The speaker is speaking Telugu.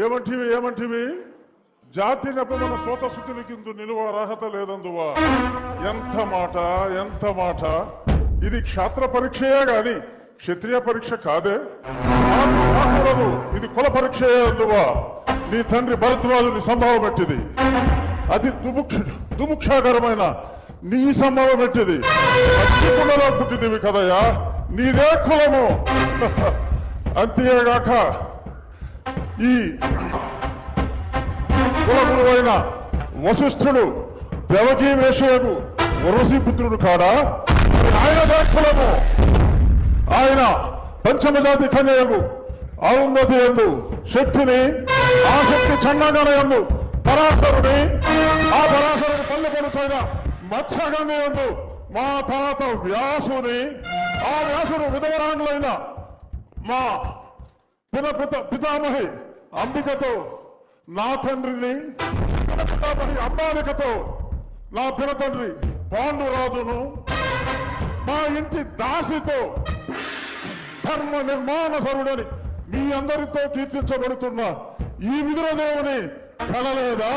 ఏమంటివి జాతి నెపమన సోతసుతునికిందు నిలువ అర్హత లేదందువా. ఎంత మాట. ఇది క్షాత్ర పరీక్షయే గాని క్షత్రియ పరీక్ష కాదే. ఇది కుల పరీక్షయే అందువా. నీ తండ్రి భరద్వాజుని సంభవం పెట్టింది. అతి దుముక్షాకరమైన నీ సంభవం పెట్టింది. అగ్నికుండలో పుట్టిదివి కదయ్యా, నీదే కులము. అంతేగాక ఈ కులములు అయిన వశిష్ఠుడు దేవకీ వేషయకు వరసి పుత్రుడు కాడా. ఆయనదే కులము. ఆయన పంచమజాతి కన్యకు అరుంధతి ఎందు శక్తిని, ఆ శక్తి చండగణ ఎందు పరాశరుని, ఆ పరాశరుని పల్లె పడుచైన మత్స్యగంధి ఎందు మా తాత వ్యాసుని, ఆ వ్యాసుడు విధవరాంగులైన మా పితామహి అంబికతో నా తండ్రిని, పితామహి అంబాలికతో నా పినతండ్రి పాండురాజును, మా ఇంటి దాసితో ధర్మ నిర్మాణసరుడని మీ అందరితో కీర్తించబడుతున్న ఈ విదురదేవుని కనలేదా?